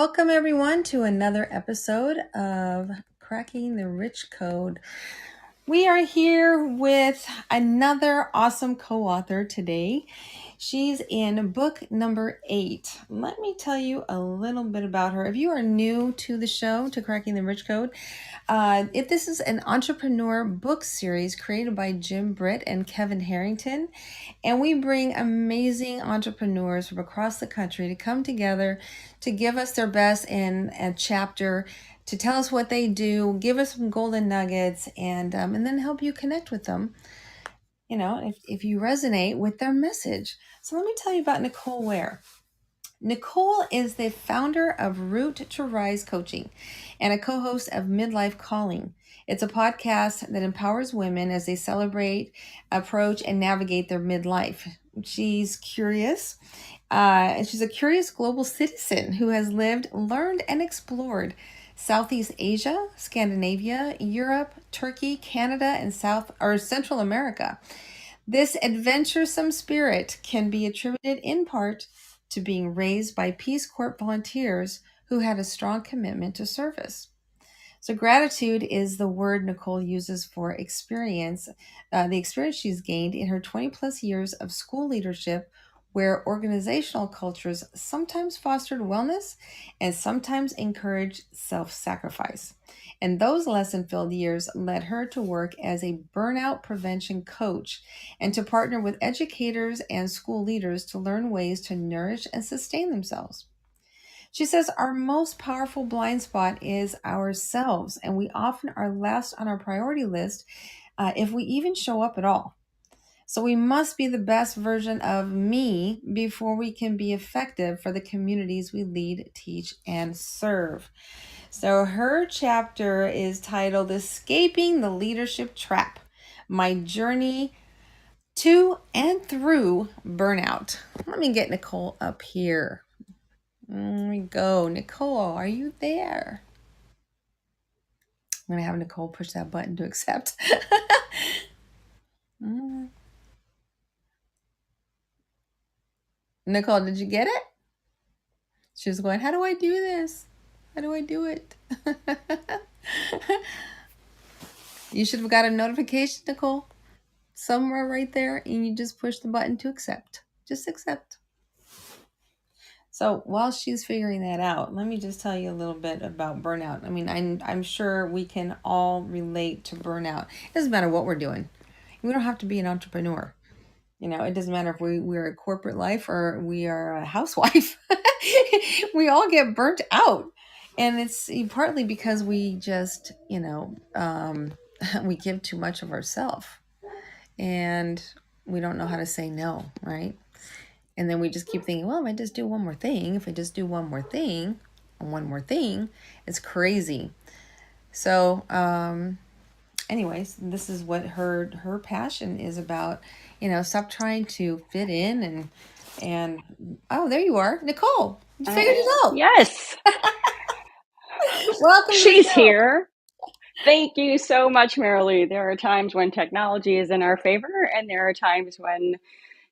Welcome everyone to another episode of Cracking the Rich Code. We are here with another awesome co-author today. She's in book number 8. Let me tell you a little bit about her. If you are new to the show, to Cracking the Rich Code, if this is an entrepreneur book series created by Jim Britt and Kevin Harrington, and we bring amazing entrepreneurs from across the country to come together to give us their best in a chapter, to tell us what they do, give us some golden nuggets, and then help you connect with them, if you resonate with their message. So let me tell you about Nicole Weyer. Nicole is the founder of Root to Rise Coaching and a co-host of Midlife Calling. It's a podcast that empowers women as they celebrate, approach, and navigate their midlife. She's curious. She's a curious global citizen who has lived, learned, and explored Southeast Asia, Scandinavia, Europe, Turkey, Canada, and Central America. This adventuresome spirit can be attributed in part to being raised by Peace Corp volunteers who had a strong commitment to service. So gratitude is the word Nicole uses for experience, the experience she's gained in her 20 plus years of school leadership, where organizational cultures sometimes fostered wellness and sometimes encouraged self-sacrifice. And those lesson-filled years led her to work as a burnout prevention coach and to partner with educators and school leaders to learn ways to nourish and sustain themselves. She says our most powerful blind spot is ourselves, and we often are last on our priority list if we even show up at all. So we must be the best version of me before we can be effective for the communities we lead, teach, and serve. So her chapter is titled Escaping the Leadership Trap, My Journey to and Through Burnout. Let me get Nicole up here. There we go. Nicole, are you there? I'm going to have Nicole push that button to accept. Nicole, did you get it? She was going, how do I do this? How do I do it? You should have got a notification, Nicole, somewhere right there, and you just push the button to accept. Just accept. So while she's figuring that out, let me just tell you a little bit about burnout. I mean, I'm sure we can all relate to burnout. It doesn't matter what we're doing. We don't have to be an entrepreneur. It doesn't matter if we're a corporate life or we are a housewife. We all get burnt out. And it's partly because we just, we give too much of ourselves. And we don't know how to say no, right? And then we just keep thinking, well, if I just do one more thing, it's crazy. So, anyways, this is what her passion is about. Stop trying to fit in and oh, there you are, Nicole. You figured it out. Yes. Welcome. She's here. Thank you so much, Marilee. There are times when technology is in our favor, and there are times when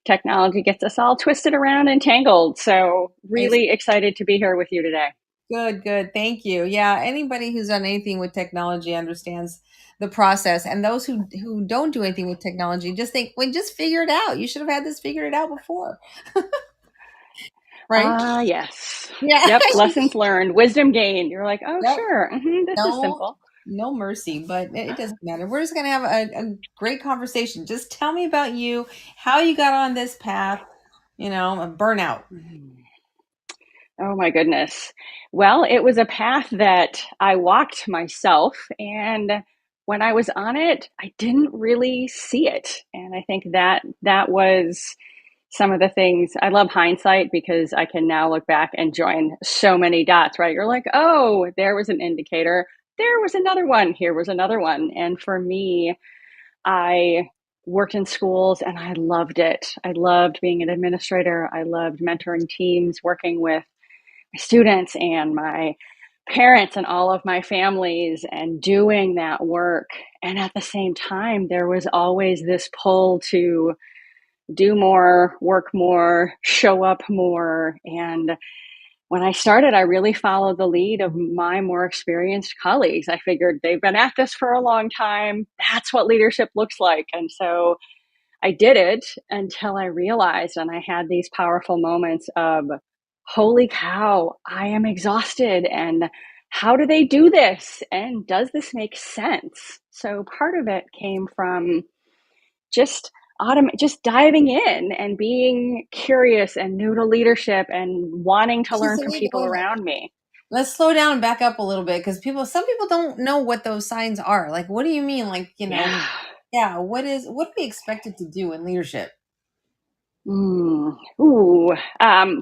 technology gets us all twisted around and tangled. So really excited to be here with you today. Good. Thank you. Yeah, anybody who's done anything with technology understands the process. And those who don't do anything with technology just think, well, just figure it out. You should have had this figured out before. Right? Yes. Yeah. Yep. Lessons learned, wisdom gained. You're like, oh, Yep. sure. This is simple. No mercy, but it doesn't matter. We're just going to have a great conversation. Just tell me about you, how you got on this path, a burnout. Oh my goodness. Well, it was a path that I walked myself, and when I was on it, I didn't really see it. And I think that was some of the things. I love hindsight because I can now look back and join so many dots, right? You're like, oh, there was an indicator. There was another one. Here was another one. And for me, I worked in schools and I loved it. I loved being an administrator. I loved mentoring teams, working with my students and my parents and all of my families and doing that work. And at the same time, there was always this pull to do more, work more, show up more. And when I started, I really followed the lead of my more experienced colleagues. I figured they've been at this for a long time. That's what leadership looks like. And so I did it until I realized, and I had these powerful moments of, holy cow, I am exhausted. And how do they do this? And does this make sense? So part of it came from just just diving in and being curious and new to leadership and wanting to learn So from wait people a minute. around me. Let's slow down and back up a little bit because some people don't know what those signs are. Like, what do you mean? Like, Yeah. yeah, what are we expected to do in leadership? Ooh.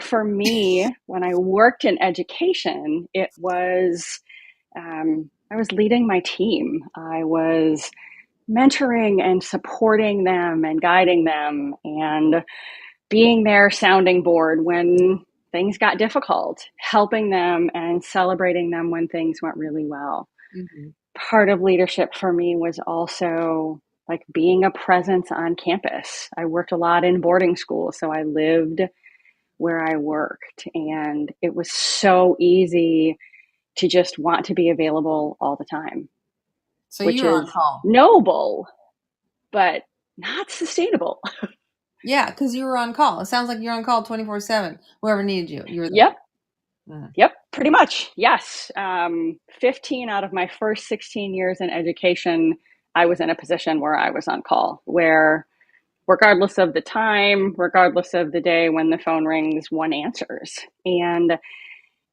For me, when I worked in education, it was I was leading my team. I was mentoring and supporting them and guiding them and being their sounding board when things got difficult, helping them and celebrating them when things went really well. Mhm. Part of leadership for me was also like being a presence on campus. I worked a lot in boarding school, so I lived where I worked, and it was so easy to just want to be available all the time, So which you were on is call. noble, but not sustainable. Yeah, because you were on call. It sounds like you're on call 24/7. Whoever needed you, you were there. Yep. Mhm. Yep, pretty much. Yes. 15 out of my first 16 years in education, I was in a position where I was on call, where regardless of the time, regardless of the day when the phone rings, one answers. And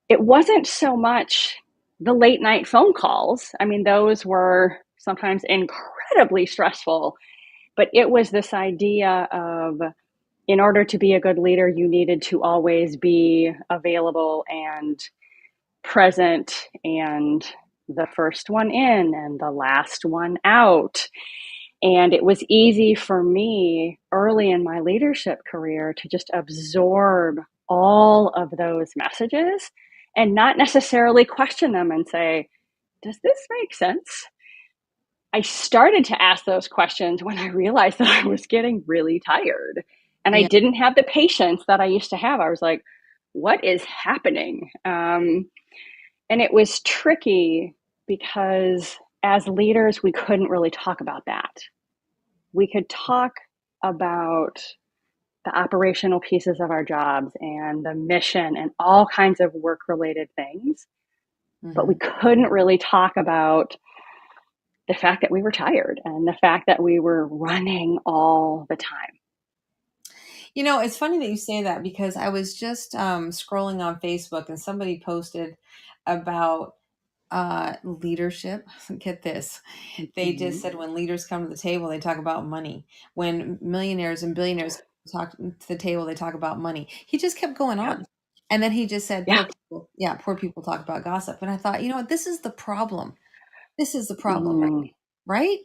it wasn't so much the late night phone calls. I mean, those were sometimes incredibly stressful, but it was this idea of, in order to be a good leader, you needed to always be available and present and the first one in and the last one out. And it was easy for me early in my leadership career to just absorb all of those messages and not necessarily question them and say, does this make sense? I started to ask those questions when I realized that I was getting really tired and I Yeah. didn't have the patience that I used to have. I was like, what is happening? And it was tricky because as leaders, we couldn't really talk about that. We could talk about the operational pieces of our jobs and the mission and all kinds of work related things, but we Hmm. couldn't really talk about the fact that we were tired and the fact that we were running all the time. It's funny that you say that because I was just scrolling on Facebook and somebody posted about leadership. Get this. They just Mm-hmm. said when leaders come to the table, they talk about money. When millionaires and billionaires talk to the table, they talk about money. He just kept going Yep. on. And then he just said, Yeah. poor people. Yeah, poor people talk about gossip. And I thought, this is the problem. This is the problem, right? Mm. Right?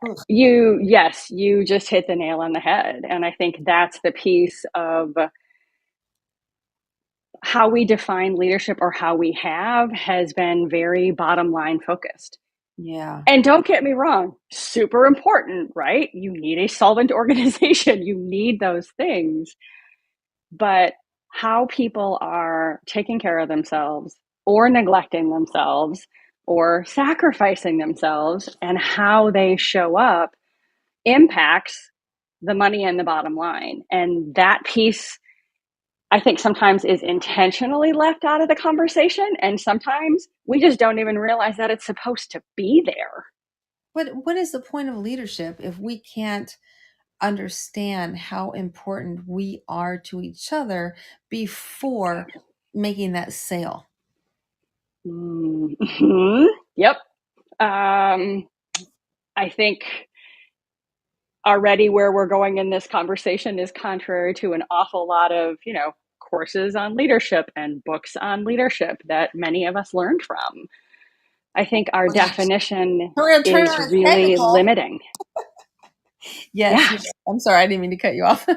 Ugh. Yes, you just hit the nail on the head. And I think that's the piece of how we define leadership, or how we have, has been very bottom line focused. Yeah. And don't get me wrong, super important, right? You need a solvent organization, you need those things. But how people are taking care of themselves or neglecting themselves or sacrificing themselves and how they show up impacts the money and the bottom line. And that piece, I think, sometimes is intentionally left out of the conversation. And sometimes we just don't even realize that it's supposed to be there. But what is the point of leadership if we can't understand how important we are to each other before making that sale? Mm-hmm. Yep. I think already where we're going in this conversation is contrary to an awful lot of, courses on leadership and books on leadership that many of us learned from. I think our definition We're going to turn is on its head, really Nicole. limiting. Yes, Yeah, yes. I'm sorry, I didn't mean to cut you off.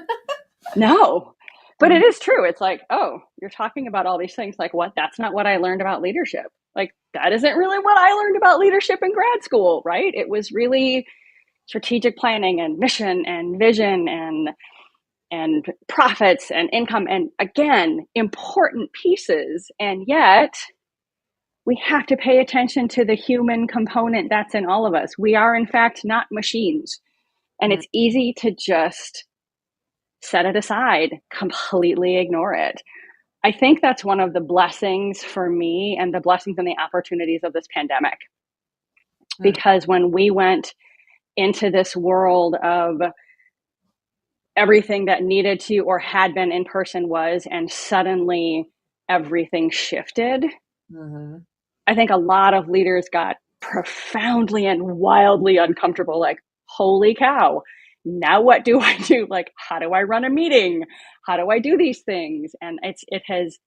no. But Mhm. it is true. It's like, oh, you're talking about all these things. Like, what? That's not what I learned about leadership. Like, that isn't really what I learned about leadership in grad school, right? It was really strategic planning and mission and vision and and profits and income, and again, important pieces. And yet we have to pay attention to the human component that's in all of us. We are, in fact, not machines. And Mm, it's easy to just set it aside, completely ignore it. I think that's one of the blessings for me and the blessings and the opportunities of this pandemic. mm, Because when we went into this world of everything that needed to or had been in person was, and suddenly everything shifted, mhm. I think a lot of leaders got profoundly and wildly uncomfortable. Like, holy cow, now what do I do? Like, how do I run a meeting? How do I do these things? And it has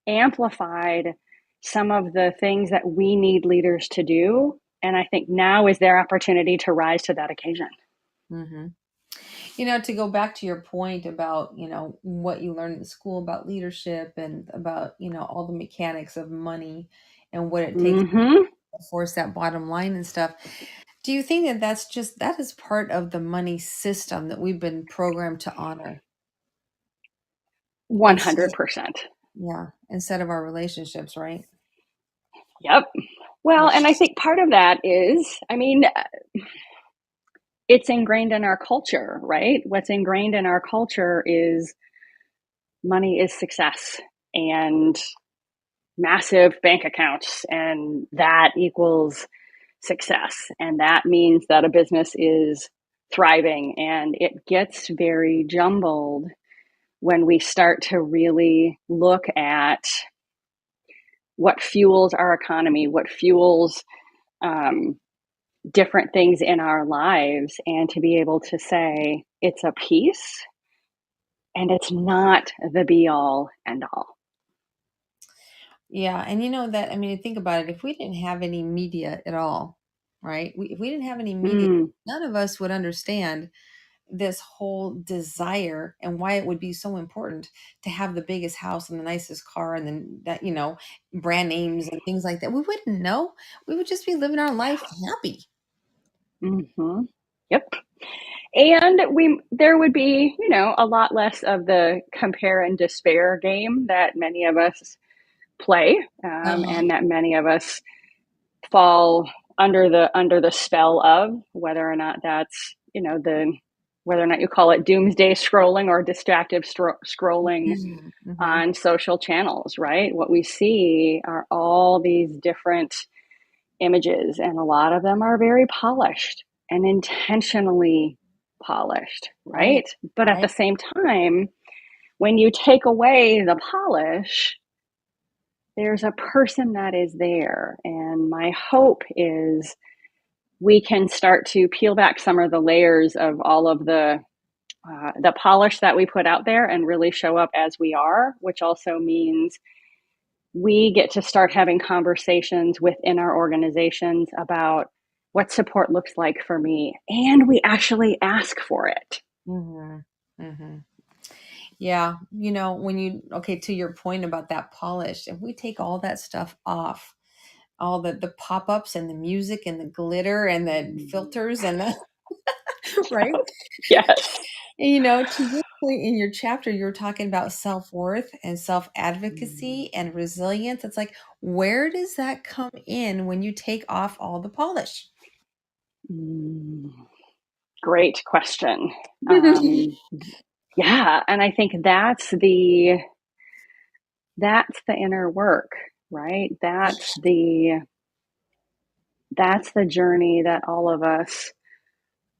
amplified some of the things that we need leaders to do. And I think now is their opportunity to rise to that occasion. Mhm. To go back to your point about, what you learned in school about leadership and about, all the mechanics of money and what it takes Mm-hmm. to force that bottom line and stuff. Do you think that that is part of the money system that we've been programmed to honor instead, 100%. instead of our relationships, right? Yep. Well, Yeah. and I think part of that is, I mean, it's ingrained in our culture, right? What's ingrained in our culture is money is success and massive bank accounts, and that equals success. And that means that a business is thriving. And it gets very jumbled when we start to really look at what fuels our economy, what fuels um, different things in our lives, and to be able to say it's a piece and it's not the be all end all. Yeah, and that, I mean, think about it. If we didn't have any media at all, right? If we didn't have any media, Mm, none of us would understand this whole desire and why it would be so important to have the biggest house and the nicest car and then that, brand names and things like that. We wouldn't know. We would just be living our life happy. mm-hmm. Yep. And there would be, a lot less of the compare and despair game that many of us play, Uh-huh. and that many of us fall under the spell of, whether or not that's, the whether or not you call it doomsday scrolling or distractive scrolling Mhm. on social channels, right? What we see are all these different images, and a lot of them are very polished and intentionally polished, Right. right? But at the Right. same time, when you take away the polish, there's a person that is there. And my hope is we can start to peel back some of the layers of all of the polish that we put out there and really show up as we are, which also means we get to start having conversations within our organizations about what support looks like for me, and we actually ask for it. Mhm. Mhm. Yeah, when okay, to your point about that polish, if we take all that stuff off, all the pop-ups and the music and the glitter and the filters and the right? Yes. And, to your point in your chapter, you were talking about self-worth and self-advocacy and resilience. It's like, where does that come in when you take off all the polish? Great question. Um, yeah, and I think that's the inner work, right? That's the journey that all of us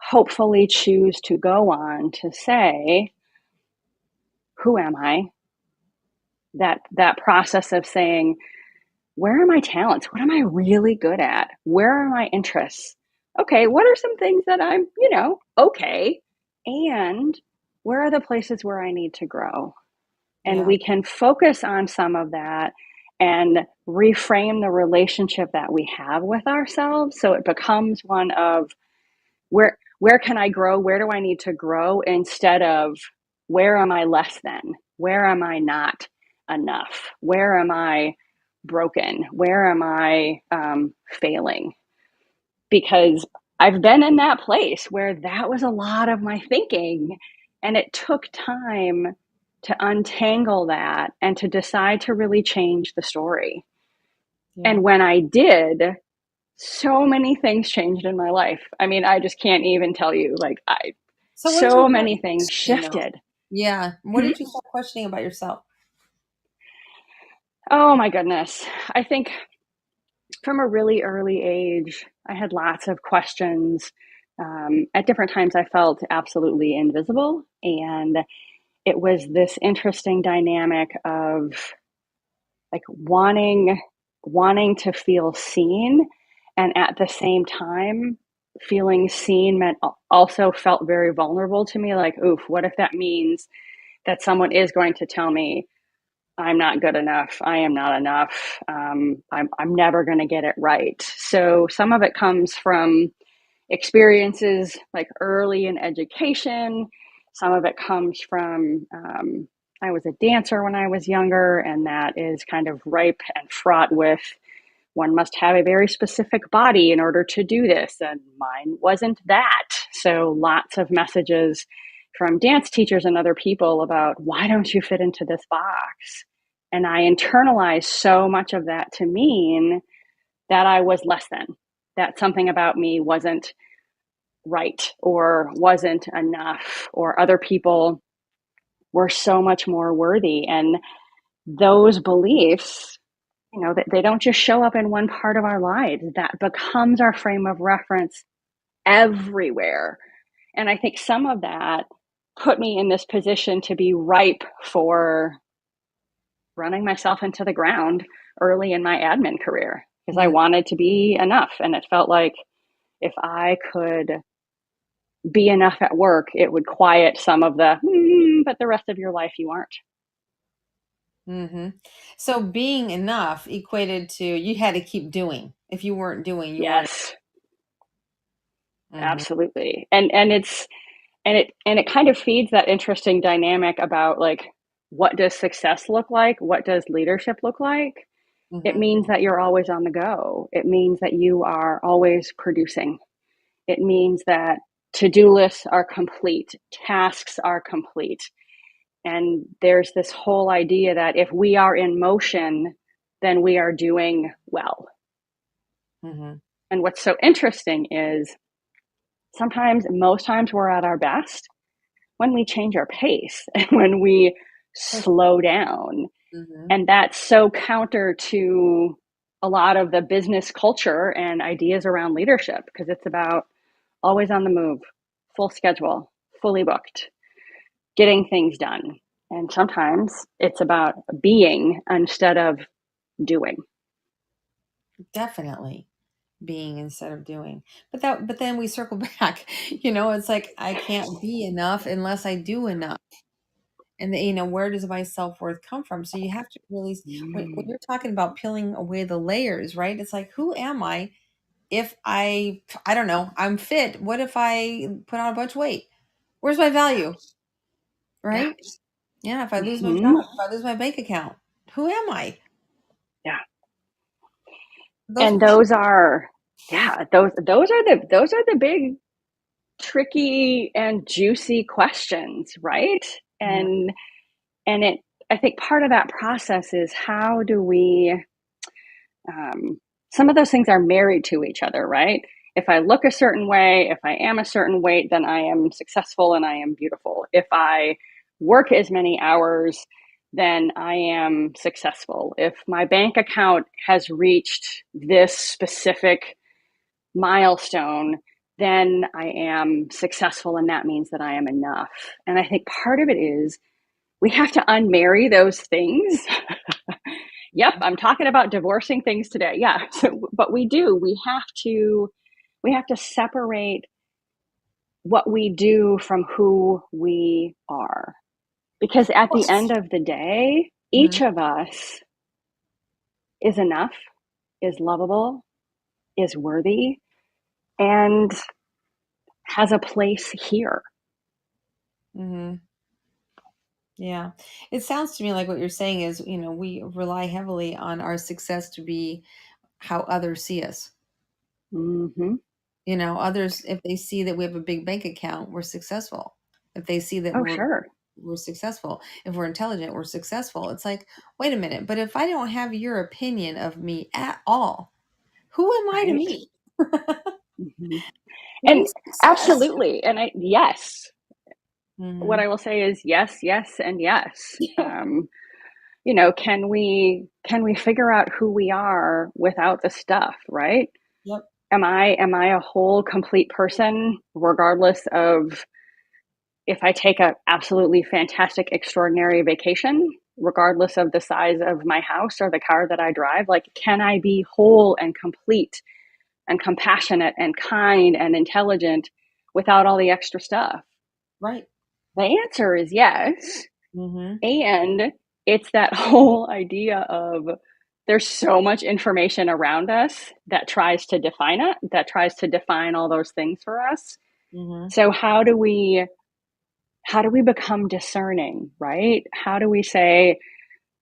hopefully choose to go on, to say, who am I? That process of saying, where are my talents? What am I really good at? Where are my interests? Okay, what are some things that I'm, okay? And where are the places where I need to grow? And Yeah. we can focus on some of that and reframe the relationship that we have with ourselves, so it becomes one of, where can I grow? Where do I need to grow? Instead of, where am I less than? Where am I not enough? Where am I broken? Where am I failing? Because I've been in that place where that was a lot of my thinking. And it took time to untangle that and to decide to really change the story. Yeah. And when I did, so many things changed in my life. I mean, I just can't even tell you, So what did you so start many things questioning though? shifted. Yeah. What Hmm? did you start questioning about yourself? Oh my goodness. I think from a really early age, I had lots of questions. At different times, I felt absolutely invisible. And it was this interesting dynamic of like wanting to feel seen, and at the same time feeling seen meant also felt very vulnerable to me, like, oof, what if that means that someone is going to tell me I'm not good enough, I am not enough, I'm never going to get it right. So some of it comes from experiences like early in education. Some of it comes from, I was a dancer when I was younger, and that is kind of ripe and fraught with one must have a very specific body in order to do this. And mine wasn't that. So lots of messages from dance teachers and other people about why don't you fit into this box? And I internalized so much of that to mean that I was less than, that something about me wasn't right or wasn't enough, or other people were so much more worthy. And those beliefs, they don't just show up in one part of our lives. That becomes our frame of reference everywhere. And I think some of that put me in this position to be ripe for running myself into the ground early in my admin career, because I Mm-hmm. wanted to be enough. And it felt like if I could be enough at work, it would quiet some of the, but the rest of your life you aren't. Mm-hmm. So being enough equated to you had to keep doing. If you weren't doing, you weren't. Yes, Mm-hmm. absolutely. And it kind of feeds that interesting dynamic about like, what does success look like? What does leadership look like? It Mm-hmm. means that you're always on the go. It means that you are always producing. It means that to-do lists are complete, tasks are complete. And there's this whole idea that if we are in motion, then we are doing well. Mm-hmm. And what's so interesting is sometimes, most times, we're at our best when we change our pace and when we slow down. Mm-hmm. And that's so counter to a lot of the business culture and ideas around leadership, because it's about always on the move, full schedule, fully booked, getting things done. And sometimes it's about being instead of doing. Definitely being instead of doing. But then we circle back. It's like I can't be enough unless I do enough. And where does my self-worth come from? So you have to really, when Mm. you're talking about peeling away the layers, right? It's like, who am I if I don't know, I'm fit. What if I put on a bunch of weight? Where's my value? Yeah. Right? Yeah, if I lose my job, Mm-hmm. if I lose my bank account, who am I? Yeah. Those And questions. those are, yeah, those are the big, tricky and juicy questions, right? Yeah. And it, I think part of that process is how do we, um, some of those things are married to each other, right? If I look a certain way, if I am a certain weight, then I am successful and I am beautiful. If I work as many hours, then I am successful. If my bank account has reached this specific milestone, then I am successful, and that means that I am enough. And I think part of it is we have to unmarry those things. Yep, I'm talking about divorcing things today. Yeah, so, but we do. We have to separate what we do from who we are, because at the end of the day, Mhm. each of us is enough, is lovable, is worthy, and has a place here. Mhm. Yeah. It sounds to me like what you're saying is, we rely heavily on our success to be how others see us. Mm-hmm. Others, if they see that we have a big bank account, we're successful. If they see that Oh, sure. we're successful, if we're intelligent, we're successful. It's like, wait a minute, but if I don't have your opinion of me at all, who am I to Right. me? Hmm. What And is success? absolutely. And yes, what Mm-hmm. I will say is yes, yes, and yes. Yeah. Can we figure out who we are without the stuff, right? Yep. Am I a whole complete person regardless of if I take a absolutely fantastic extraordinary vacation, regardless of the size of my house or the car that I drive? Like, can I be whole and complete and compassionate and kind and intelligent without all the extra stuff? Right. The answer is yes. Mm-hmm. And it's that whole idea of there's so much information around us that tries to define it, that tries to define all those things for us. Mm-hmm. So how do we become discerning, right? How do we say,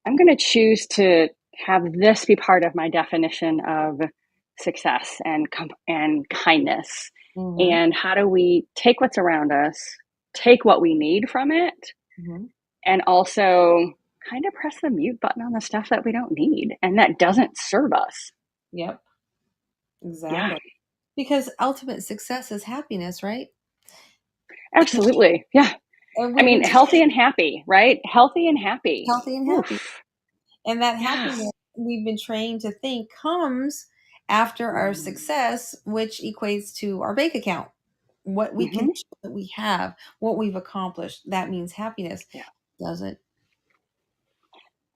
I'm going to choose to have this be part of my definition of success and kindness? Mm-hmm. And how do we take what's around us, take what we need from it, Mm-hmm. and also kind of press the mute button on the stuff that we don't need and that doesn't serve us? Yep. Yeah, Exactly. Because ultimate success is happiness, right? absolutely. Yeah. And I we've mean, been healthy trained and happy, right? Healthy and happy. healthy and happy. Oof. And that happiness Yes. we've been trained to think comes after our Mm-hmm. success, which equates to our bank account. What we can show that we have, what we've accomplished. That means happiness. Yeah. Doesn't.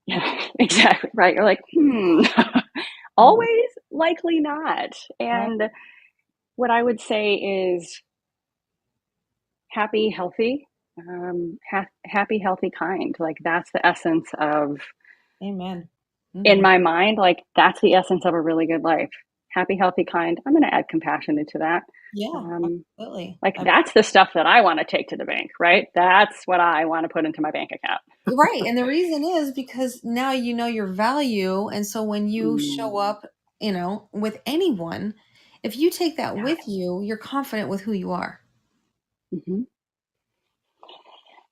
Yeah, exactly. Right. You're like, Mhm. always likely not. Right? And what I would say is happy, healthy, happy, healthy, kind. Like that's the essence of, Amen. in Hmm. my mind, like that's the essence of a really good life. Happy, healthy, kind. I'm going to add compassion into that. Yeah, Um, absolutely. like that's the stuff that I want to take to the bank, right? That's what I want to put into my bank account. Right. And the reason is because now you know your value. And so when you show Mm, up, with anyone, if you take that yeah. with you, you're confident with who you are. Mhm.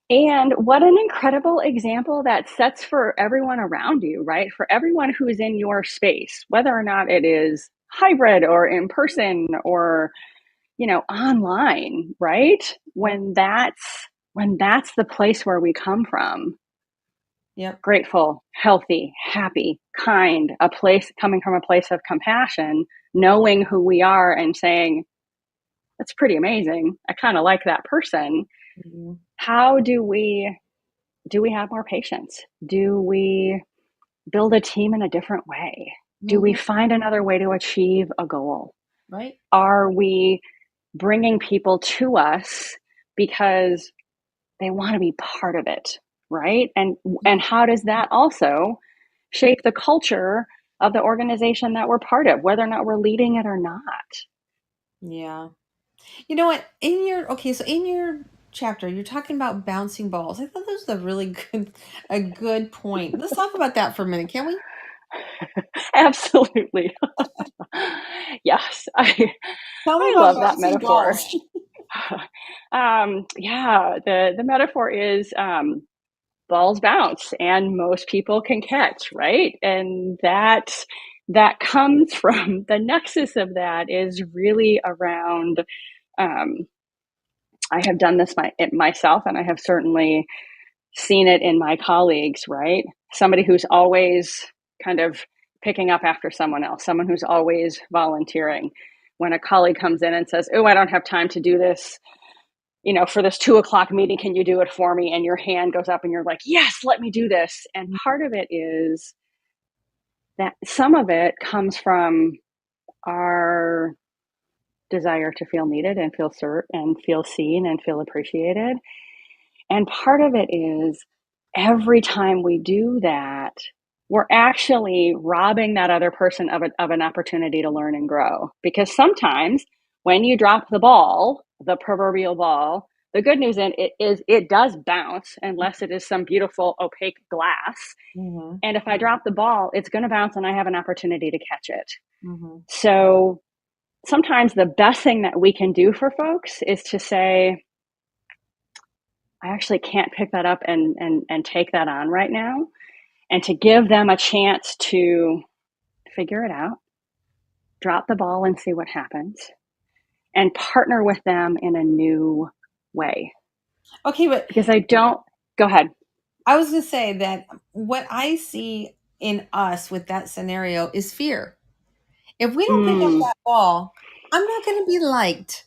And what an incredible example that sets for everyone around you, right? For everyone who is in your space, whether or not it is hybrid or in person or, online, right? Yep. When that's the place where we come from, Yep. grateful, healthy, happy, kind, a place coming from a place of compassion, knowing who we are and saying, that's pretty amazing. I kind of like that person. Mhm. How do we have more patience? Do we build a team in a different way? Do we Mhm. find another way to achieve a goal? Right? Are we bringing people to us because they want to be part of it, right? And Yep. how does that also shape the culture of the organization that we're part of, whether or not we're leading it or not? Yeah. You know what? So in your chapter, you're talking about bouncing balls. I thought that was a good point. Let's talk about that for a minute, can we? Absolutely. Yes, I Tell me I about love that bouncing metaphor. balls. Yeah, the metaphor is balls bounce and most people can catch, right? And that comes from the nexus of that is really around. Um, I have done this myself, and I have certainly seen it in my colleagues, right? Somebody who's always kind of picking up after someone else, someone who's always volunteering. When a colleague comes in and says, oh, I don't have time to do this, for this 2 o'clock meeting, can you do it for me? And your hand goes up and you're like, yes, let me do this. And part of it is that some of it comes from our desire to feel needed and feel seen and feel appreciated. And part of it is every time we do that, we're actually robbing that other person of an opportunity to learn and grow. Because sometimes when you drop the ball, the proverbial ball, the good news in it is it does bounce unless it is some beautiful opaque glass. Mhm. And if I drop the ball, it's going to bounce and I have an opportunity to catch it. Mhm. So sometimes the best thing that we can do for folks is to say, I actually can't pick that up and take that on right now. And to give them a chance to figure it out, drop the ball and see what happens, and partner with them in a new way. Okay, but Because I don't, go ahead. I was going to say that what I see in us with that scenario is fear. If we don't pick up Mm, that ball, I'm not going to be liked.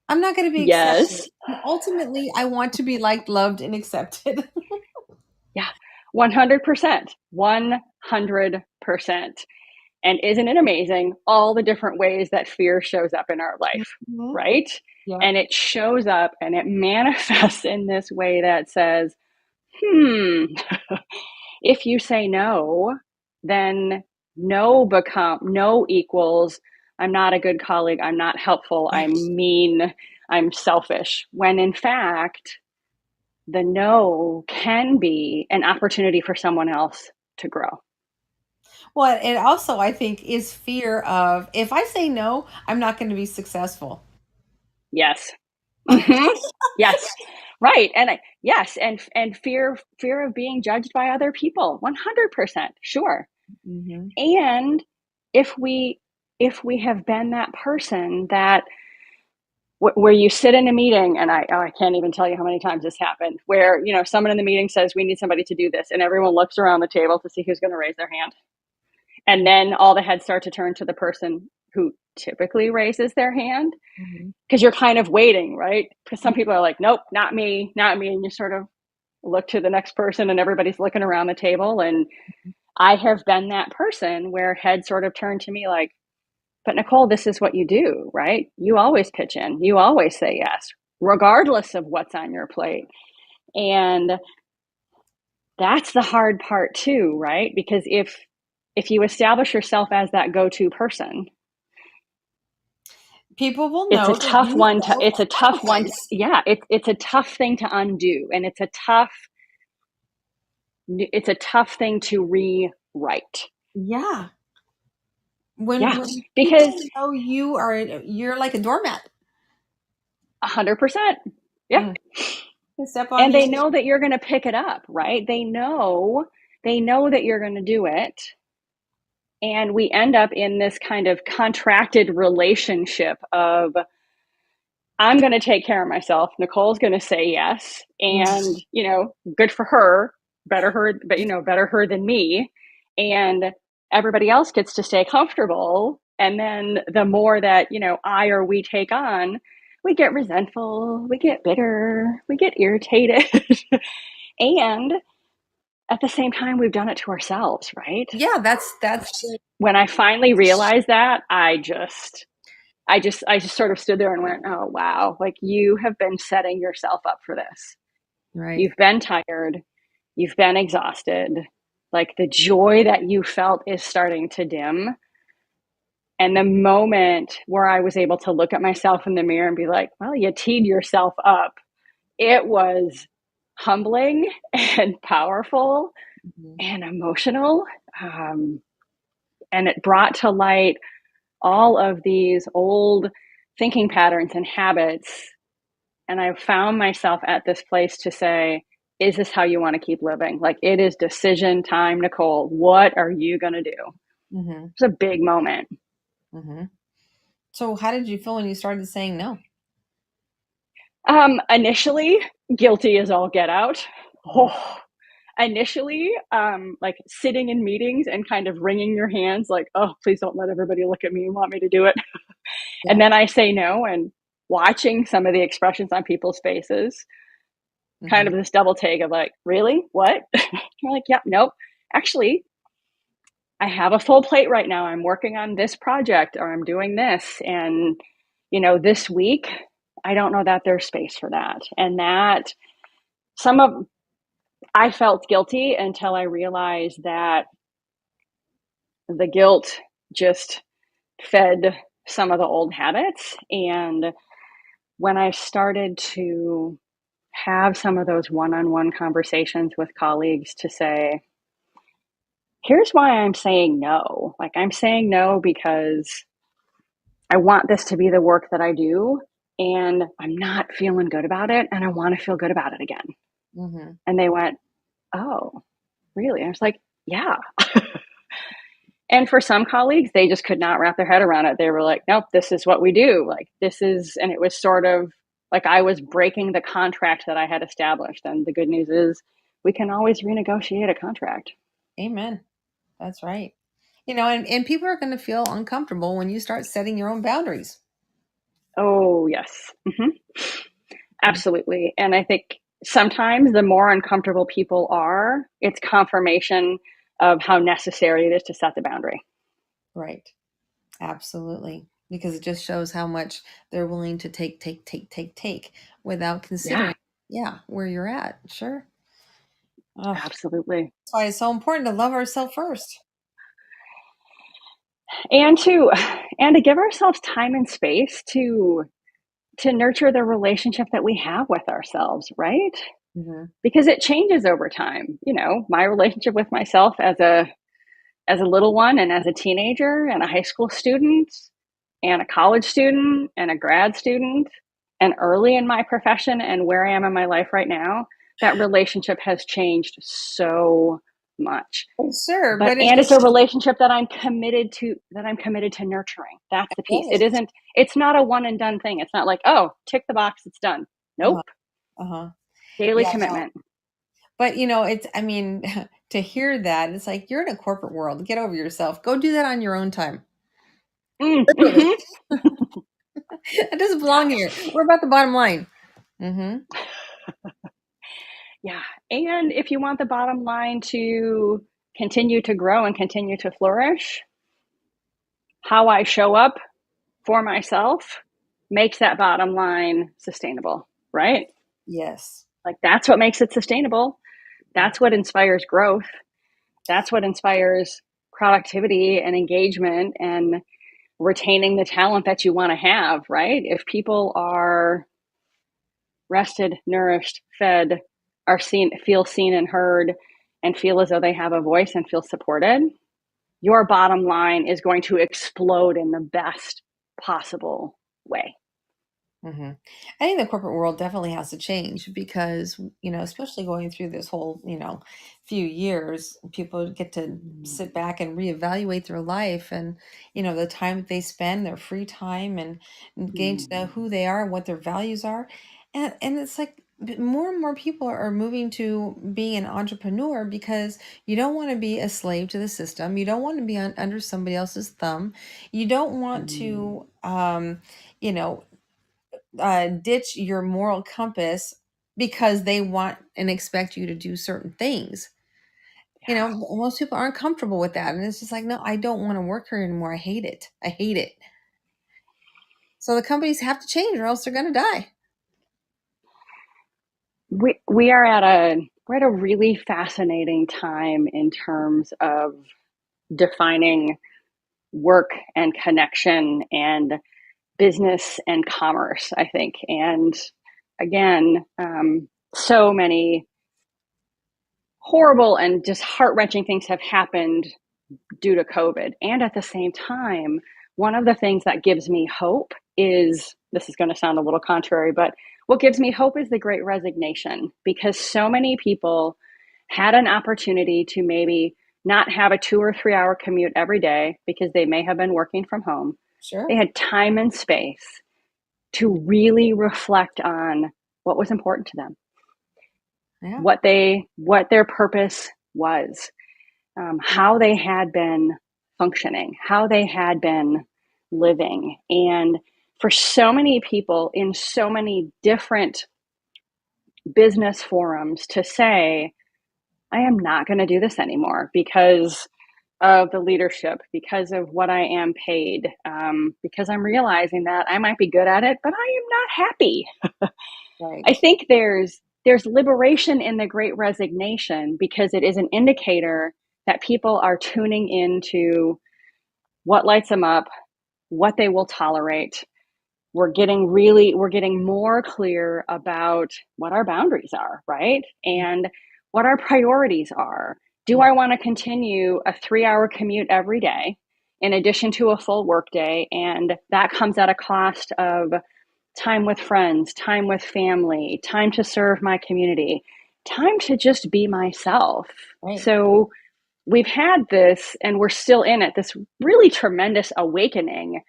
I'm not going to be accepted. yes. And ultimately, I want to be liked, loved, and accepted. Yeah. 100%. 100%. And isn't it amazing all the different ways that fear shows up in our life, Mhm. right? Yeah. And it shows up and it manifests in this way that says, hmm, if you say no, then no equals I'm not a good colleague, I'm not helpful, Right. I'm mean, I'm selfish. When in fact, the no can be an opportunity for someone else to grow. Well, it also, I think, is fear of if I say no, I'm not going to be successful. Yes. Mm-hmm. Yes. Right. Yes. And fear of being judged by other people. 100%. Sure. Hmm. And if we, if we have been that person that where you sit in a meeting and I can't even tell you how many times this happened where, someone in the meeting says, we need somebody to do this. And everyone looks around the table to see who's going to raise their hand. And then all the heads start to turn to the person who typically raises their hand Hmm. because you're kind of waiting, right? Because some people are like, nope, not me, not me. And you sort of look to the next person and everybody's looking around the table. And I have been that person where heads sort of turn to me like, but Nicole, this is what you do, right? You always pitch in, you always say yes, regardless of what's on your plate. And that's the hard part too, right? Because if you establish yourself as that go-to person, People will it's a know that tough you one to don't it's a tough one to, sacrifice. yeah, it's a tough thing to undo, and it's a tough thing to rewrite. Yeah. Yeah, When people because know you're like a doormat. 100%. Yeah. Mm. They step on And you. they know that you're going to pick it up, right? They know that you're going to do it. And we end up in this kind of contracted relationship of I'm going to take care of myself. Nicole's going to say yes. Mm. And, good for her, better her than me. And everybody else gets to stay comfortable. And then the more that, I or we take on, we get resentful, we get bitter, we get irritated. And at the same time, we've done it to ourselves, right? Yeah, that's When I finally realized that, I just sort of stood there and went, oh, wow, like you have been setting yourself up for this. right. You've been tired. You've been exhausted. Like the joy that you felt is starting to dim. And the moment where I was able to look at myself in the mirror and be like, well, you teed yourself up, it was humbling and powerful Mhm. and emotional. Um, and it brought to light all of these old thinking patterns and habits. And I found myself at this place to say, is this how you want to keep living? Like it is decision time, Nicole. What are you going to do? Mhm. It's a big moment. Mhm. So how did you feel when you started saying no? Initially, guilty as all get out. Mhm. Oh, initially, like sitting in meetings and kind of wringing your hands, like, oh, please don't let everybody look at me and want me to do it. And Yeah. then I say no, and watching some of the expressions on people's faces, kind of Mhm. this double take of like, really? What? You're like, yeah, nope. Actually, I have a full plate right now. I'm working on this project or I'm doing this. And, this week, I don't know that there's space for that. And that some of, I felt guilty until I realized that the guilt just fed some of the old habits. And when I started to have some of those one on one conversations with colleagues to say, here's why I'm saying no. Like, I'm saying no because I want this to be the work that I do. and I'm not feeling good about it, and I want to feel good about it again. Mm-hmm. And they went, oh, really? And I was like, yeah. And for some colleagues, they just could not wrap their head around it. They were like, nope, this is what we do. Like, this is, and it was sort of like I was breaking the contract that I had established. And the good news is we can always renegotiate a contract. Amen. That's right. And people are going to feel uncomfortable when you start setting your own boundaries. Oh, yes. Absolutely. And I think sometimes the more uncomfortable people are, it's confirmation of how necessary it is to set the boundary. Right. Absolutely. Because it just shows how much they're willing to take without Yeah, considering, yeah, where you're at. Sure. Oh, that's absolutely. why it's so important to love ourselves first. And to give ourselves time and space to nurture the relationship that we have with ourselves, right? Mm-hmm. Because it changes over time. You know, my relationship with myself as a little one and as a teenager and a high school student and a college student and a grad student and early in my profession and where I am in my life right now, that relationship has changed so much. Sure, But but it and it's a just relationship that I'm committed to nurturing. That's the piece. right. It's not a one and done thing. It's not like, oh, tick the box, it's done. Uh-huh. Nope. Uh-huh. Daily Yeah, no. commitment. But it's I mean, to hear that, it's like you're in a corporate world. Get over yourself. Go do that on your own time. Literally. Mm-hmm. It doesn't belong here. We're about the bottom line. Mm-hmm. Yeah. And if you want the bottom line to continue to grow and continue to flourish, how I show up for myself makes that bottom line sustainable, right? Yes. Like that's what makes it sustainable. That's what inspires growth. That's what inspires productivity and engagement and retaining the talent that you want to have, right? If people are rested, nourished, fed, are feel seen and heard, and feel as though they have a voice and feel supported, your bottom line is going to explode in the best possible way. Hmm. I think the corporate world definitely has to change because, especially going through this whole, few years, people get to sit back and reevaluate their life and, the time that they spend, their free time and getting to know who they are and what their values are. And it's like more and more people are moving to being an entrepreneur because you don't want to be a slave to the system. You don't want to be under somebody else's thumb. You don't want to, you know, ditch your moral compass because they want and expect you to do certain things. Yeah. Most people aren't comfortable with that. And it's just like, no, I don't want to work here anymore. I hate it. I hate it. So the companies have to change or else they're going to die. We are at a really fascinating time in terms of defining work and connection and business and commerce, I think. And again, so many horrible and just heart wrenching things have happened due to COVID. And at the same time, one of the things that gives me hope is this is going to sound a little contrary, but what gives me hope is the great resignation because so many people had an opportunity to maybe not have a 2 or 3 hour commute every day because they may have been working from home. They Sure. had time and space to really reflect on what was important to them, Yeah. what their purpose was, how they had been functioning, how they had been living. And for so many people in so many different business forums to say, I am not going to do this anymore because of the leadership, because of what I am paid, because I'm realizing that I might be good at it, but I am not happy. I Right. think there's liberation in the great resignation because it is an indicator that people are tuning into what lights them up, what they will tolerate. We're getting more clear about what our boundaries are, right? And what our priorities are. Do I want to continue a 3 hour commute every day in addition to a full work day? And that comes at a cost of time with friends, time with family, time to serve my community, time to just be myself. Right. So we've had this, and we're still in it, this really tremendous awakening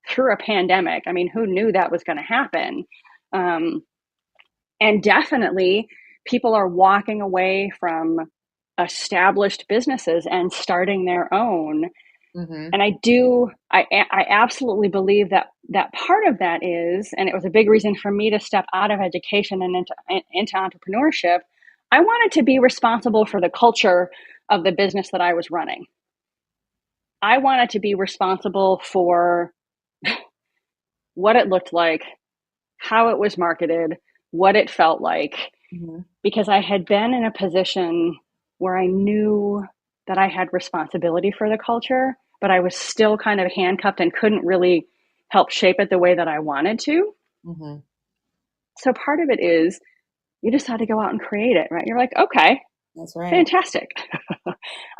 through a pandemic. I mean, who knew that was going to happen? Um, and definitely people are walking away from established businesses and starting their own. Mm-hmm. And I absolutely believe that part of that is, and it was a big reason for me to step out of education and into entrepreneurship. I wanted to be responsible for the culture of the business that I was running. I wanted to be responsible for what it looked like, how it was marketed, what it felt like, Mm-hmm. because I had been in a position where I knew that I had responsibility for the culture, but I was still kind of handcuffed and couldn't really help shape it the way that I wanted to. Mm-hmm. So part of it is you just had to go out and create it, right? You're like, okay, That's right. fantastic.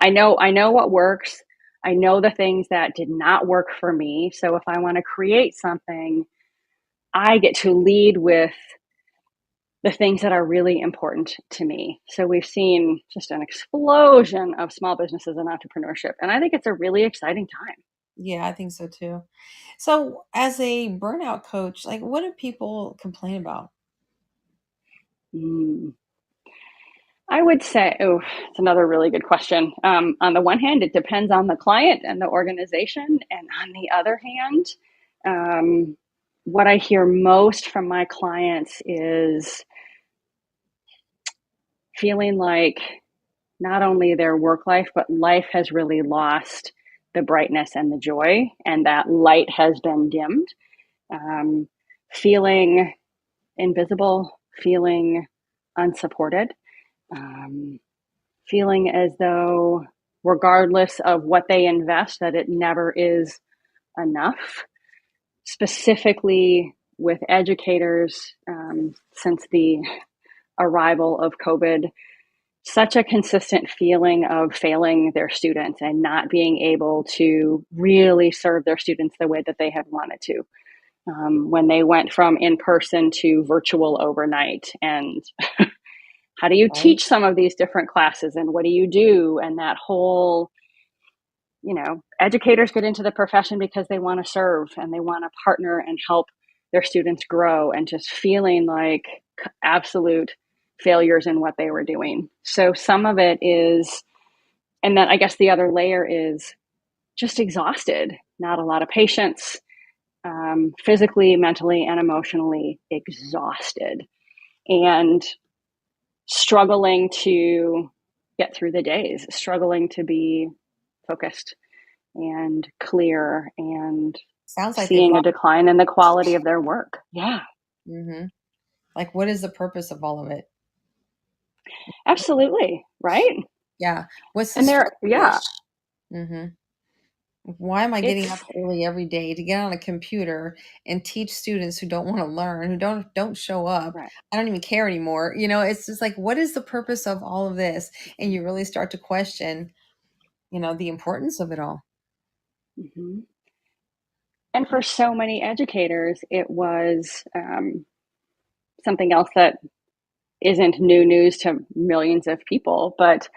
I know what works. I know the things that did not work for me. So if I want to create something, I get to lead with the things that are really important to me. So we've seen just an explosion of small businesses and entrepreneurship. And I think it's a really exciting time. Yeah, I think so too. So, as a burnout coach, like, what do people complain about? Mm. I would say, oh, it's another really good question. On the one hand, it depends on the client and the organization. And on the other hand, um, what I hear most from my clients is feeling like not only their work life, but life has really lost the brightness and the joy, and that light has been dimmed. Um, Feeling invisible, feeling unsupported, um, feeling as though, regardless of what they invest, that it never is enough. Specifically with educators, since the arrival of COVID, such a consistent feeling of failing their students and not being able to really serve their students the way that they had wanted to. When they went from in person to virtual overnight, and how do you Right. teach some of these different classes, and what do you do, and that whole, educators get into the profession because they want to serve and they want to partner and help their students grow, and just feeling like absolute failures in what they were doing. So some of it is, and then I guess the other layer is just exhausted, not a lot of patience, physically, mentally, and emotionally exhausted, and struggling to get through the days, struggling to be focused and clear, and Sounds like they've seeing a lost. decline in the quality of their work. Yeah, Mm-hmm. Like, what is the purpose of all of it? absolutely. Right. Yeah. What's the And there, yeah, stretch? Mm-hmm. Why am I getting up it's early every day to get on a computer and teach students who don't want to learn, who don't show up? right. I don't even care anymore. It's just like, what is the purpose of all of this? And you really start to question, the importance of it all. Mm-hmm. And for so many educators, it was something else that isn't new news to millions of people. But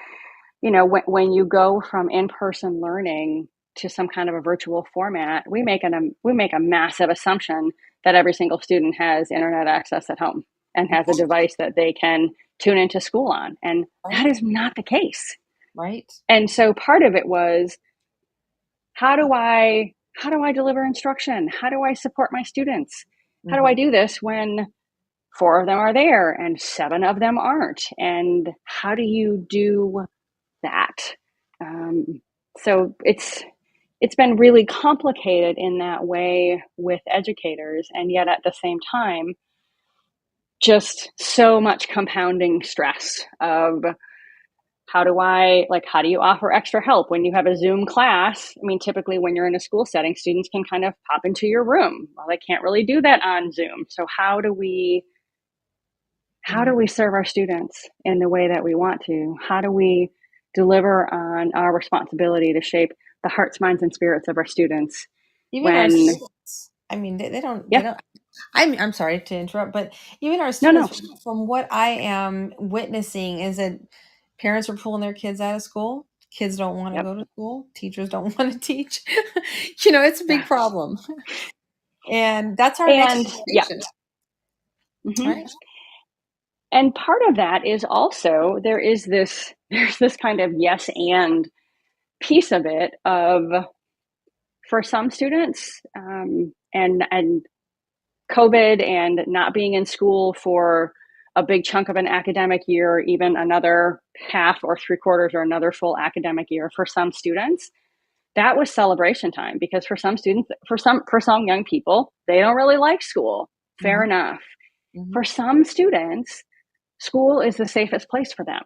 when you go from in-person learning to some kind of a virtual format, we make a massive assumption that every single student has internet access at home and has a device that they can tune into school on, and that Right. is not the case. Right. And so part of it was, how do I deliver instruction? How do I support my students? How do I Mm-hmm. do this when four of them are there and seven of them aren't? And how do you do that? Um, so it's been really complicated in that way with educators, and yet at the same time, just so much compounding stress of, how do you offer extra help when you have a Zoom class? I mean, typically when you're in a school setting, students can kind of pop into your room. Well, they can't really do that on Zoom. So how do we serve our students in the way that we want to? How do we deliver on our responsibility to shape the hearts, minds, and spirits of our students Even our when, students. I mean, they Yeah. don't. I'm sorry to interrupt, but even our No, students, no. from what I am witnessing, is that parents are pulling their kids out of school. Kids don't want to Yep. go to school. Teachers don't want to teach. You know, it's a big Yeah. problem, and that's our next And yeah. generation, Hmm. right? And part of that is also there's this kind of yes and piece of it of for some students, and COVID and not being in school for a big chunk of an academic year, even another half or three quarters or another full academic year for some students, that was celebration time because for some students, for some young people, they don't really like school. Fair Hmm. enough. Hmm. For some students, school is the safest place for them.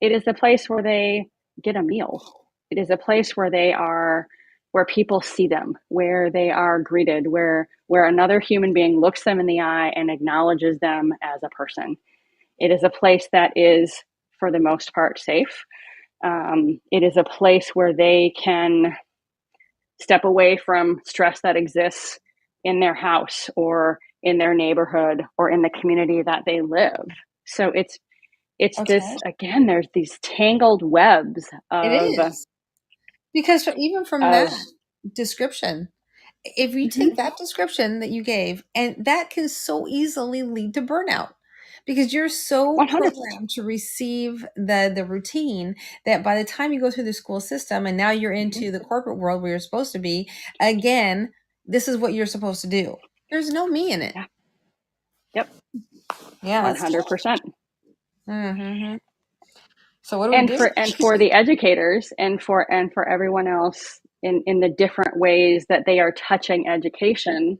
It is the place where they get a meal. It is a place where they are where people see them, where they are greeted, where another human being looks them in the eye and acknowledges them as a person. It is a place that is, for the most part, safe. It is a place where they can step away from stress that exists in their house or in their neighborhood or in the community that they live. So it's Okay, this again, there's these tangled webs it is because even from that of description, if you take mhm, that description that you gave, and that can so easily lead to burnout because you're so 100%. programmed to receive the routine that by the time you go through the school system and now you're Mhm. into the corporate world where you're supposed to be, again, this is what you're supposed to do. There's no me in it. Yeah. Yep. Yeah, that's tough. 100%. Mm-hmm. So what do we do? And for the educators and for everyone else in the different ways that they are touching education.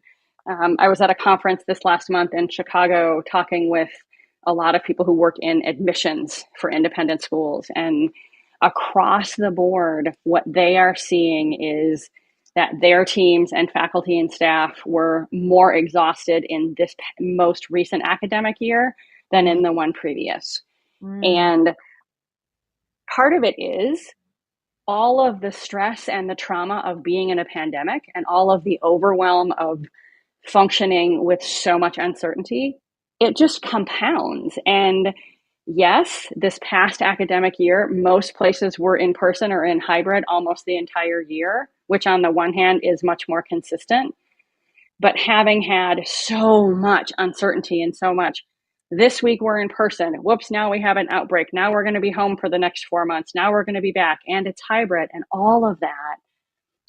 I was at a conference this last month in Chicago talking with a lot of people who work in admissions for independent schools, and across the board what they are seeing is that their teams and faculty and staff were more exhausted in this most recent academic year than in the one previous. Mm-hmm. And part of it is all of the stress and the trauma of being in a pandemic and all of the overwhelm of functioning with so much uncertainty, it just compounds. And yes, this past academic year, most places were in person or in hybrid almost the entire year, which on the one hand is much more consistent. But having had so much uncertainty and so much, this week we're in person. Whoops, now we have an outbreak. Now we're going to be home for the next 4 months. Now we're going to be back. And it's hybrid and all of that.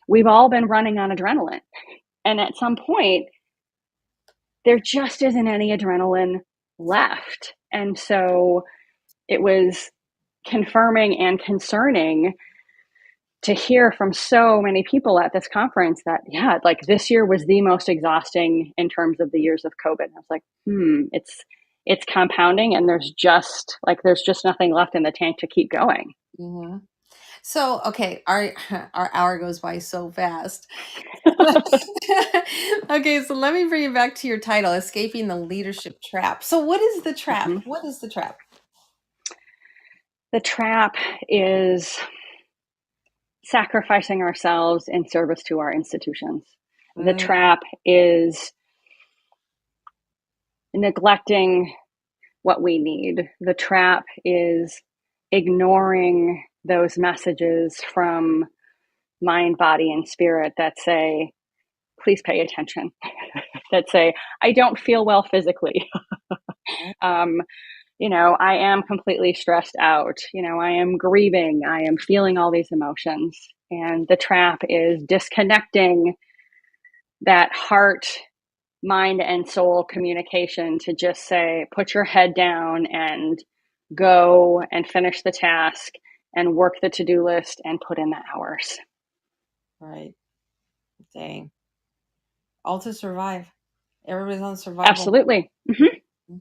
We've all been running on adrenaline. And at some point, there just isn't any adrenaline left. And so it was confirming and concerning to hear from so many people at this conference that yeah, like this year was the most exhausting in terms of the years of COVID. I was like, it's compounding, and there's just nothing left in the tank to keep going. Mm-hmm. So, okay, our hour goes by so fast. Okay, so let me bring you back to your title, Escaping the Leadership Trap. So, what is the trap? Mm-hmm. What is the trap? The trap is sacrificing ourselves in service to our institutions. The Mm, trap is neglecting what we need. The trap is ignoring those messages from mind, body, and spirit that say, please pay attention, that say, I don't feel well physically. um, I am completely stressed out. I am grieving. I am feeling all these emotions. And the trap is disconnecting that heart, mind, and soul communication to just say, put your head down and go and finish the task and work the to-do list and put in the hours. right. Dang. All to survive. Everybody's on survival. Absolutely. Mm-hmm.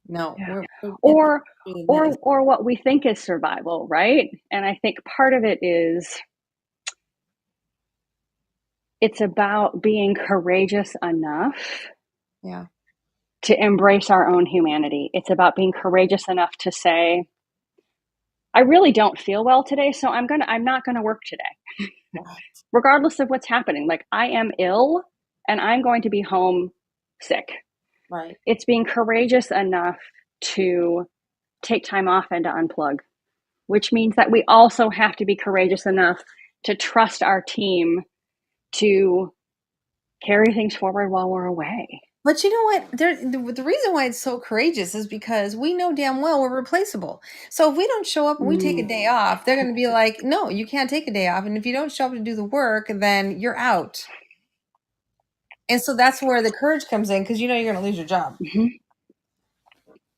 No, Yeah. it's Or really nice. or what we think is survival, right? And I think part of it is it's about being courageous enough Yeah. to embrace our own humanity. It's about being courageous enough to say, I really don't feel well today, so I'm not gonna work today, regardless of what's happening. Like I am ill, and I'm going to be home sick. Right. It's being courageous enough to take time off and to unplug, which means that we also have to be courageous enough to trust our team to carry things forward while we're away. But you know what? The reason why it's so courageous is because we know damn well we're replaceable. So if we don't show up and we take a Mm. day off, they're going to be like, no, you can't take a day off. And if you don't show up to do the work, then you're out. And so that's where the courage comes in because you know you're going to lose your job, Mm-hmm.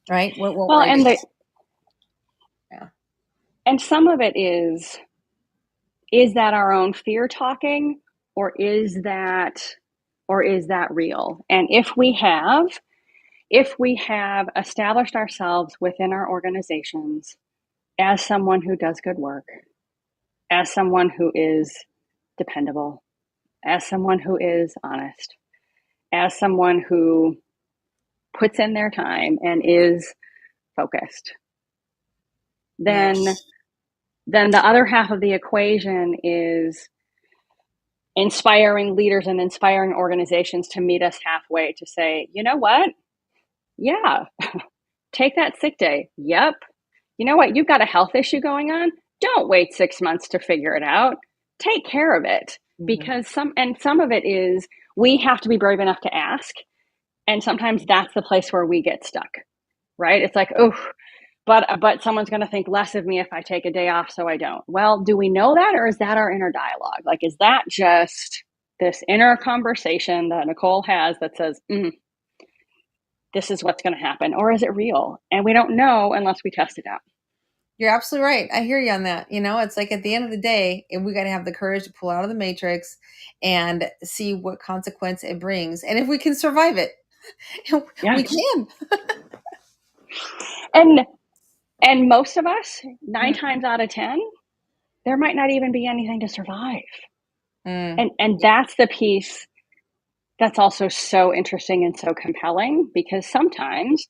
right? What Well, worry? Yeah. and some of it is that our own fear talking, or is that real? And if we have established ourselves within our organizations as someone who does good work, as someone who is dependable, as someone who is honest, as someone who puts in their time and is focused, then Yes. the other half of the equation is inspiring leaders and inspiring organizations to meet us halfway, to say, you know what? Yeah, take that sick day. Yep. You know what? You've got a health issue going on. Don't wait 6 months to figure it out. Take care of it. Mhm. Because some of it is we have to be brave enough to ask. And sometimes that's the place where we get stuck, right? It's like, oh, but someone's going to think less of me if I take a day off, so I don't. Well, do we know that, or is that our inner dialogue? Like, is that just this inner conversation that Nicole has that says, this is what's going to happen, or is it real? And we don't know unless we test it out. You're absolutely right. I hear you on that. You know, it's like at the end of the day, we got to have the courage to pull out of the matrix and see what consequence it brings. And if we can survive it, Yeah. we can. And most of us, nine Mm, times out of 10, there might not even be anything to survive. mm, And that's the piece that's also so interesting and so compelling, because sometimes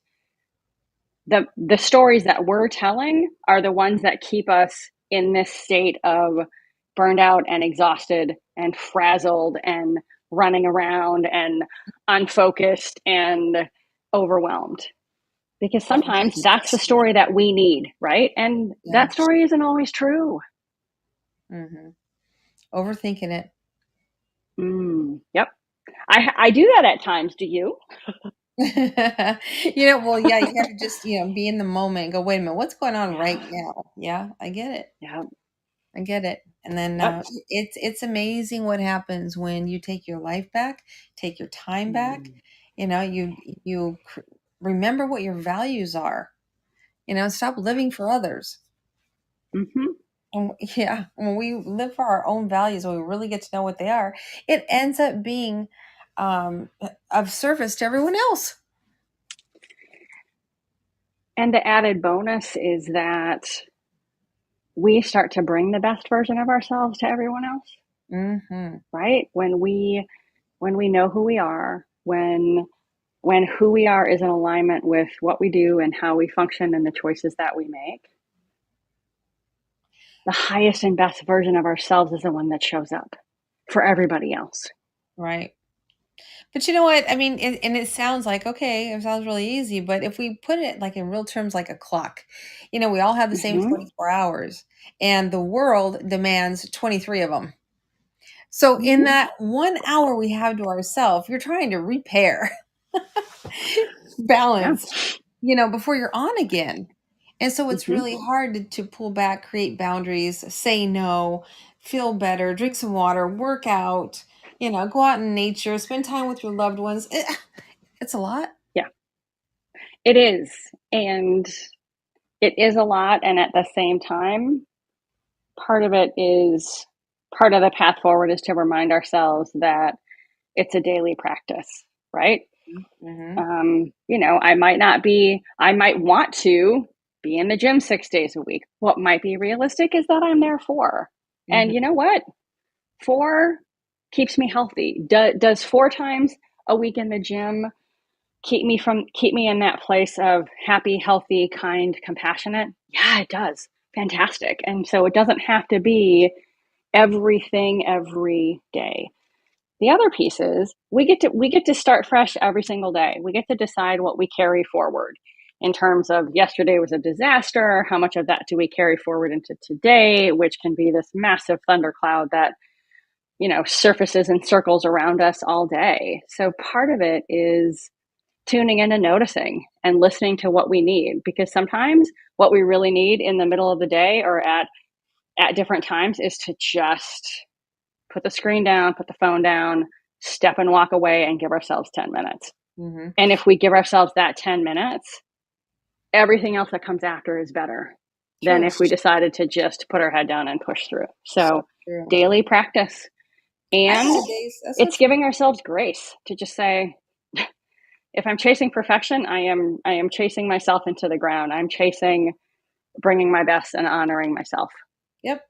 the stories that we're telling are the ones that keep us in this state of burned out and exhausted and frazzled and running around and unfocused and overwhelmed, because sometimes that's the stress. story that we need, right? And Yeah. that story isn't always true. Hmm. Overthinking it. Yep. I do that at times. Do you? Well, yeah, you have to just, be in the moment and go, wait a minute, what's going on right Yeah. now? Yeah, I get it. Yep. I get it. And then Yep. it's amazing what happens when you take your life back, take your time back. You remember what your values are. Stop living for others. Mm-hmm. And yeah, when we live for our own values, when we really get to know what they are, it ends up being um, of service to everyone else. And the added bonus is that we start to bring the best version of ourselves to everyone else, Hmm. right? When we know who we are, when who we are is in alignment with what we do and how we function and the choices that we make, the highest and best version of ourselves is the one that shows up for everybody else. Right. But you know what? I mean, and it sounds like, okay, it sounds really easy, but if we put it like in real terms, like a clock, we all have the same Mm-hmm. 24 hours and the world demands 23 of them. So in Mm-hmm. that 1 hour we have to ourselves, you're trying to repair, Yeah. balance, before you're on again. And so it's Mm-hmm. really hard to pull back, create boundaries, say no, feel better, drink some water, work out, go out in nature, spend time with your loved ones. It's a lot. Yeah, it is. And it is a lot. And at the same time, part of it is part of the path forward is to remind ourselves that it's a daily practice, right? Hmm. I might want to be in the gym 6 days a week. What might be realistic is that I'm there 4. And you Hmm. know what? 4 keeps me healthy. Does 4 times a week in the gym keep me in that place of happy, healthy, kind, compassionate? Yeah, it does. Fantastic. And so it doesn't have to be everything every day. the other piece is we get to start fresh every single day. We get to decide what we carry forward in terms of yesterday was a disaster. How much of that do we carry forward into today, which can be this massive thundercloud that, surfaces and circles around us all day. So part of it is tuning in and noticing and listening to what we need, because sometimes what we really need in the middle of the day or at different times is to just put the screen down, put the phone down, step and walk away and give ourselves 10 minutes. Mm-hmm. And if we give ourselves that 10 minutes, everything else that comes after is better than True. if we decided to just put our head down and push through. So True. daily practice. I've And had days. That's so it's true. giving ourselves grace to just say, if I'm chasing perfection, I am chasing myself into the ground. I'm chasing bringing my best and honoring myself. Yep.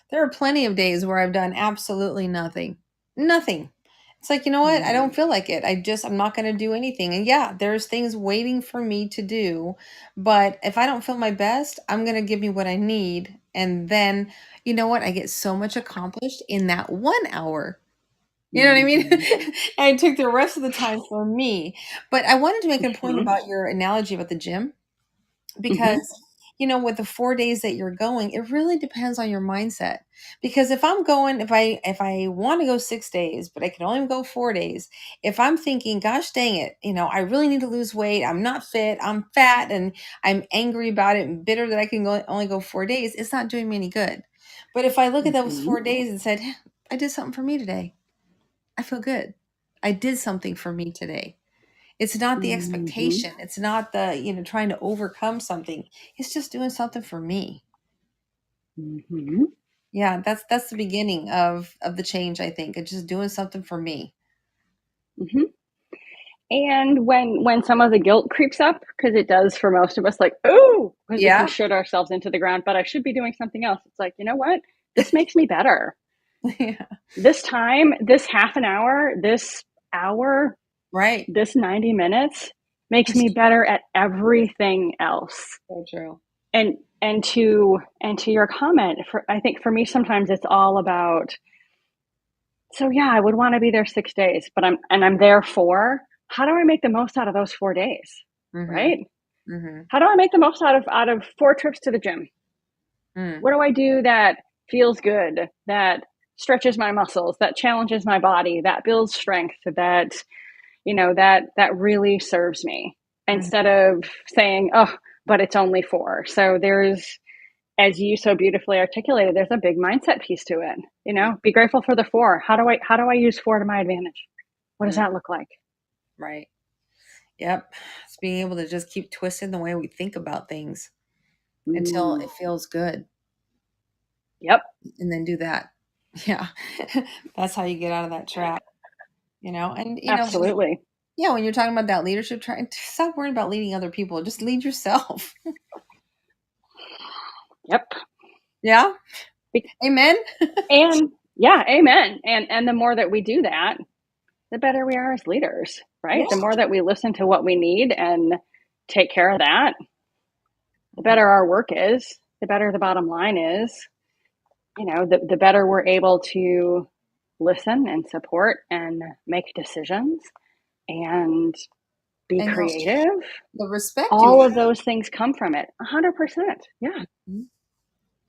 There are plenty of days where I've done absolutely nothing. Nothing. It's like, you know what? I don't feel like it. I'm not going to do anything. And yeah, there's things waiting for me to do. But if I don't feel my best, I'm going to give me what I need. And then, you know what? I get so much accomplished in that 1 hour. You know what I mean? Mm-hmm. I took the rest of the time for me. But I wanted to make a point Mm-hmm. about your analogy about the gym, Mm-hmm. because with the 4 days that you're going, it really depends on your mindset. Because if I'm going, if I want to go 6 days but I can only go 4 days, if I'm thinking, gosh dang it, I really need to lose weight, I'm not fit, I'm fat, and I'm angry about it and bitter that I can only go 4 days, it's not doing me any good. But if I look at those Mm-hmm. 4 days and said, I did something for me today, I feel good, I did something for me today. It's not the Mm-hmm. expectation. It's not the, trying to overcome something. It's just doing something for me. Mm-hmm. Yeah, that's the beginning of the change, I think. It's just doing something for me. Mm-hmm. And when some of the guilt creeps up, because it does for most of us, like, oh, because we can Yeah. shoot ourselves into the ground, but I should be doing something else. It's like, you know what? This makes me better. Yeah. This time, this half an hour, this hour, Right. this 90 minutes makes me better at everything else. So true. And and to your comment, I think for me sometimes it's all about, so yeah, I would want to be there 6 days, but I'm there for, how do I make the most out of those 4 days? Mm-hmm. Right? Mm-hmm. How do I make the most out of 4 trips to the gym? Mm. What do I do that feels good, that stretches my muscles, that challenges my body, that builds strength, that really serves me, instead Mm-hmm. of saying, oh, but it's only 4. So there's, as you so beautifully articulated, there's a big mindset piece to it. Be grateful for the 4. How do I use 4 to my advantage? What does Mm. that look like? Right. Yep. It's being able to just keep twisting the way we think about things until Mm, it feels good, yep, and then do that. Yeah. That's how you get out of that trap, and absolutely. yeah, when you're talking about that leadership, try to stop worrying about leading other people. Just lead yourself. Yep. Yeah. Amen. And yeah, amen. And the more that we do that, the better we are as leaders, right? The Yeah. more that we listen to what we need and take care of that, the better our work is, the better the bottom line is, the better we're able to listen and support and make decisions and be And creative. the respect you All get. of those things come from it. 100%. Yeah. Mhm.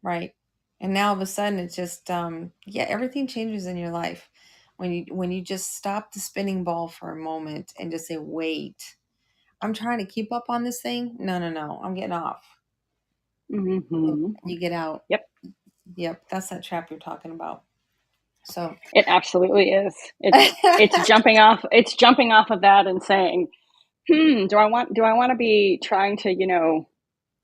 Right. And now all of a sudden it's just yeah, everything changes in your life when you just stop the spinning ball for a moment and just say, wait, I'm trying to keep up on this thing. No, no, no. I'm getting off. And Mm-hmm. you get out. Yep. Yep. That's that trap you're talking about. So It absolutely is. It's jumping off. It's jumping off of that and saying, do I want to be trying to,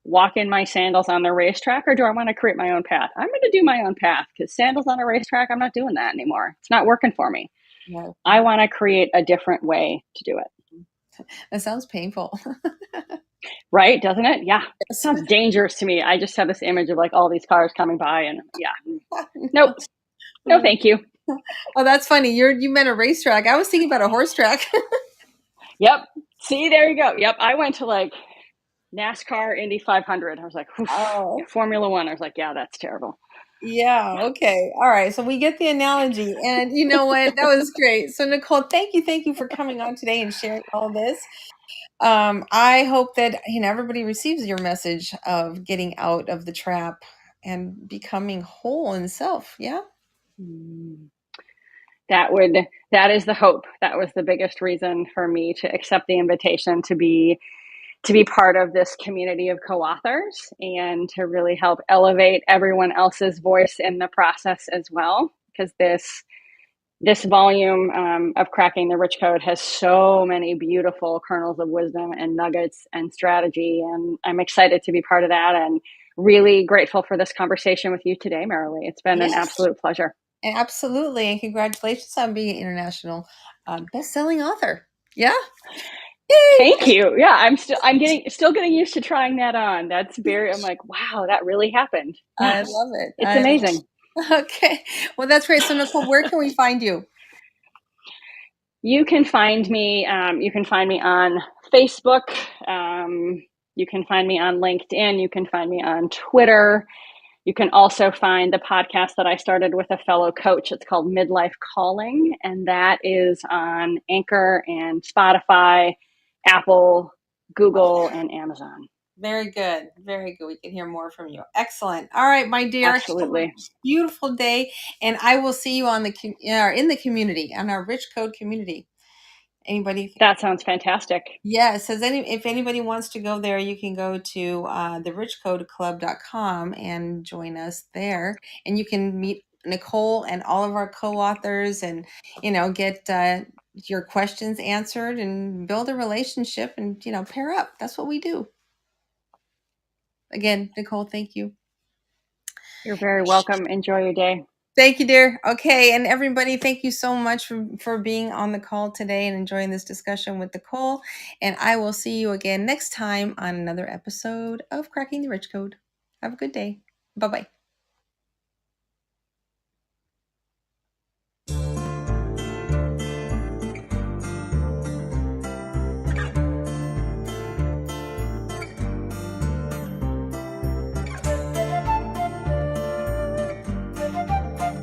walk in my sandals on the racetrack, or do I want to create my own path? I'm going to do my own path, because sandals on a racetrack, I'm not doing that anymore. It's not working for me. yeah, I want to create a different way to do it. that sounds painful. Right? Doesn't it? Yeah. Yes. Sounds dangerous to me. I just have this image of like all these cars coming by, and yeah. Nope. No, thank you. Oh, that's funny. You meant a racetrack. I was thinking about a horse track. Yep. See, there you go. Yep. I went to like NASCAR Indy 500. I was like, Oh, yeah, Formula One. I was like, yeah, that's terrible. Yeah, okay. All right. So we get the analogy. And you know what? That was great. So Nicole, thank you for coming on today and sharing all this. I hope that everybody receives your message of getting out of the trap and becoming whole in self. Yeah. Mm. that would that is the hope. That was the biggest reason for me to accept the invitation to be part of this community of co-authors and to really help elevate everyone else's voice in the process as well, because this volume of Cracking the Rich Code has so many beautiful kernels of wisdom and nuggets and strategy, and I'm excited to be part of that, and really grateful for this conversation with you today, Marilee. It's been an Yes. absolute pleasure. Absolutely. And congratulations on being an international best-selling author. Yeah. Thank you. Yeah, I'm still getting used to trying that on. I'm like, wow, that really happened. I Yes, love it. it's amazing. Okay. Well, that's great. So Nicole, where can we find you? You can find me. You can find me on Facebook. You can find me on LinkedIn. You can find me on Twitter. You can also find the podcast that I started with a fellow coach. It's called Midlife Calling, and that is on Anchor and Spotify, Apple, Google, and Amazon. Very good. Very good. We can hear more from you. Excellent. All right, my dear. Have a Absolutely. beautiful day, and I will see you on in the community, on our Rich Code community. Anybody? That sounds fantastic. Yes. If anybody wants to go there, you can go to therichcodeclub.com and join us there, and you can meet Nicole and all of our co-authors, and get your questions answered and build a relationship, and pair up. That's what we do. Again, Nicole, thank you. You're very welcome. Enjoy your day. Thank you, dear. Okay, and everybody, thank you so much for being on the call today and enjoying this discussion with Nicole. And I will see you again next time on another episode of Cracking the Rich Code. Have a good day. Bye bye.